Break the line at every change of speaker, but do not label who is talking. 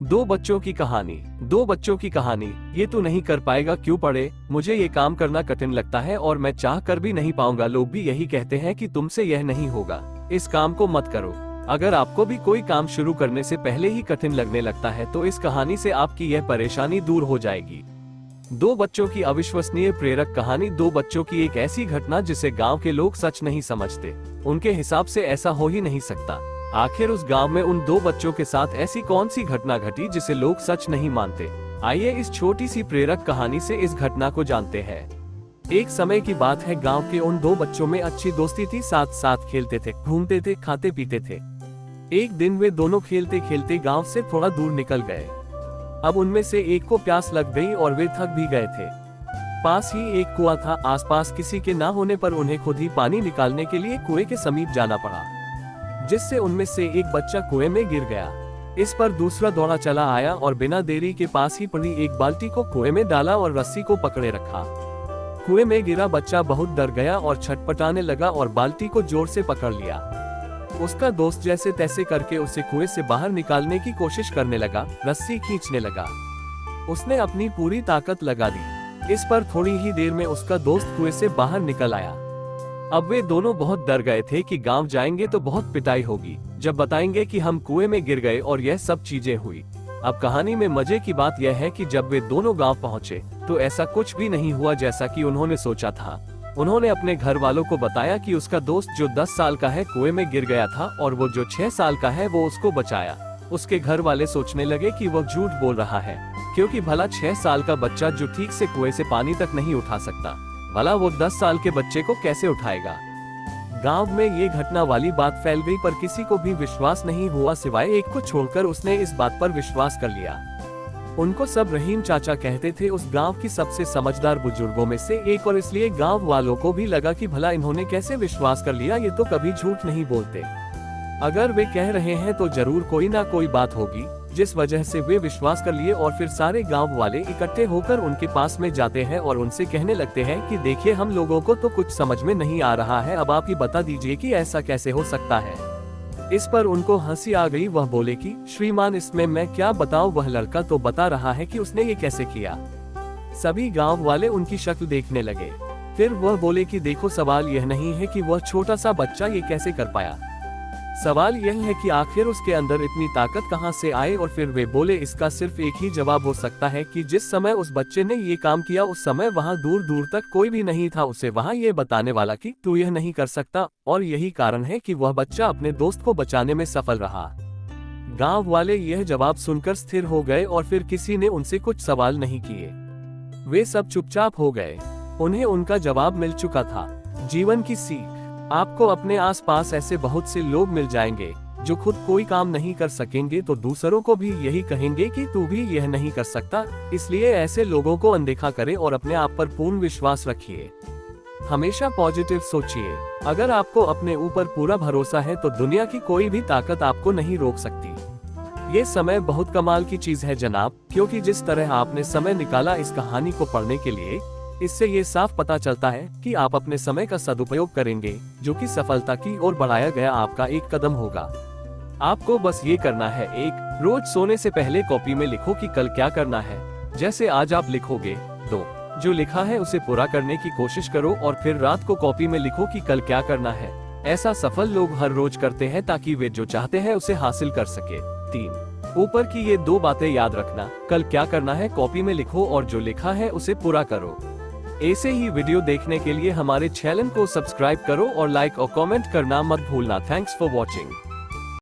दो बच्चों की कहानी। दो बच्चों की कहानी। ये तू नहीं कर पाएगा, क्यों पढ़े, मुझे ये काम करना कठिन लगता है और मैं चाह कर भी नहीं पाऊंगा। लोग भी यही कहते हैं कि तुमसे यह नहीं होगा, इस काम को मत करो। अगर आपको भी कोई काम शुरू करने से पहले ही कठिन लगने लगता है तो इस कहानी से आपकी यह परेशानी दूर हो जाएगी। दो बच्चों की अविश्वसनीय प्रेरक कहानी। दो बच्चों की एक ऐसी घटना जिसे गांव के लोग सच नहीं समझते। उनके हिसाब से ऐसा हो ही नहीं सकता। आखिर उस गांव में उन दो बच्चों के साथ ऐसी कौन सी घटना घटी जिसे लोग सच नहीं मानते। आइए इस छोटी सी प्रेरक कहानी से इस घटना को जानते हैं। एक समय की बात है, गांव के उन दो बच्चों में अच्छी दोस्ती थी। साथ साथ खेलते थे, घूमते थे, खाते पीते थे। एक दिन वे दोनों खेलते खेलते गांव से थोड़ा दूर निकल गए। अब उनमें से एक को प्यास लग गई और वे थक भी गए थे। पास ही एक कुआं था। आसपास किसी के ना होने पर उन्हें खुद ही पानी निकालने के लिए कुएं के समीप जाना पड़ा, जिससे उनमें से एक बच्चा कुएं में गिर गया। इस पर दूसरा दौड़ा चला आया और बिना देरी के पास ही पड़ी एक बाल्टी को कुएं में डाला और रस्सी को पकड़े रखा। कुएं में गिरा बच्चा बहुत डर गया और छटपटाने लगा और बाल्टी को जोर से पकड़ लिया। उसका दोस्त जैसे तैसे करके उसे कुएं से बाहर निकालने की कोशिश करने लगा, रस्सी खींचने लगा। उसने अपनी पूरी ताकत लगा दी। इस पर थोड़ी ही देर में उसका दोस्त कुएं से बाहर निकल आया। अब वे दोनों बहुत डर गए थे कि गांव जाएंगे तो बहुत पिटाई होगी जब बताएंगे कि हम कुएं में गिर गए और यह सब चीजें हुई। अब कहानी में मजे की बात यह है कि जब वे दोनों गांव पहुंचे तो ऐसा कुछ भी नहीं हुआ जैसा कि उन्होंने सोचा था। उन्होंने अपने घर वालों को बताया कि उसका दोस्त जो 10 साल का है कुएं में गिर गया था और वो जो 6 साल का है वो उसको बचाया। उसके घर वाले सोचने लगे कि वह झूठ बोल रहा है, क्योंकि भला 6 साल का बच्चा जो ठीक से कुएं से पानी तक नहीं उठा सकता, भला वो 10 साल के बच्चे को कैसे उठाएगा। गांव में ये घटना वाली बात फैल गई पर किसी को भी विश्वास नहीं हुआ सिवाय एक को छोड़कर। उसने इस बात पर विश्वास कर लिया। उनको सब रहीम चाचा कहते थे, उस गांव की सबसे समझदार बुजुर्गों में से एक, और इसलिए गांव वालों को भी लगा कि भला इन्होंने कैसे विश्वास कर लिया, ये तो कभी झूठ नहीं बोलते। अगर वे कह रहे हैं तो जरूर कोई ना कोई बात होगी जिस वजह से वे विश्वास कर लिए। और फिर सारे गांव वाले इकट्ठे होकर उनके पास में जाते हैं और उनसे कहने लगते हैं कि देखिए, हम लोगों को तो कुछ समझ में नहीं आ रहा है, अब आप ही बता दीजिए कि ऐसा कैसे हो सकता है। इस पर उनको हंसी आ गई। वह बोले कि श्रीमान, इसमें मैं क्या बताऊं, वह लड़का तो बता रहा है कि उसने ये कैसे किया। सभी गांव वाले उनकी शक्ल देखने लगे। फिर वह बोले कि देखो, सवाल यह नहीं है कि वह छोटा सा बच्चा ये कैसे कर पाया, सवाल यह है कि आखिर उसके अंदर इतनी ताकत कहां से आए। और फिर वे बोले, इसका सिर्फ एक ही जवाब हो सकता है कि जिस समय उस बच्चे ने ये काम किया उस समय वहां दूर दूर तक कोई भी नहीं था उसे वहां ये बताने वाला कि तू यह नहीं कर सकता, और यही कारण है कि वह बच्चा अपने दोस्त को बचाने में सफल रहा। गांव वाले यह जवाब सुनकर स्थिर हो गए और फिर किसी ने उनसे कुछ सवाल नहीं किए। वे सब चुपचाप हो गए। उन्हें उनका जवाब मिल चुका था। जीवन की सीख। आपको अपने आसपास ऐसे बहुत से लोग मिल जाएंगे जो खुद कोई काम नहीं कर सकेंगे तो दूसरों को भी यही कहेंगे कि तू भी यह नहीं कर सकता। इसलिए ऐसे लोगों को अनदेखा करें और अपने आप पर पूर्ण विश्वास रखिए। हमेशा पॉजिटिव सोचिए। अगर आपको अपने ऊपर पूरा भरोसा है तो दुनिया की कोई भी ताकत आपको नहीं रोक सकती। ये समय बहुत कमाल की चीज है जनाब, क्योंकि जिस तरह आपने समय निकाला इस कहानी को पढ़ने के लिए, इससे ये साफ पता चलता है कि आप अपने समय का सदुपयोग करेंगे, जो कि सफलता की ओर बढ़ाया गया आपका एक कदम होगा। आपको बस ये करना है, एक, रोज सोने से पहले कॉपी में लिखो कि कल क्या करना है। जैसे आज आप लिखोगे, 2, जो लिखा है उसे पूरा करने की कोशिश करो और फिर रात को कॉपी में लिखो कि कल क्या करना है। ऐसा सफल लोग हर रोज करते हैं ताकि वे जो चाहते हैं उसे हासिल कर सके। 3, ऊपर की ये 2 बातें याद रखना, कल क्या करना है कॉपी में लिखो और जो लिखा है उसे पूरा करो। ऐसे ही वीडियो देखने के लिए हमारे चैनल को सब्सक्राइब करो और लाइक और कमेंट करना मत भूलना। Thanks for watching.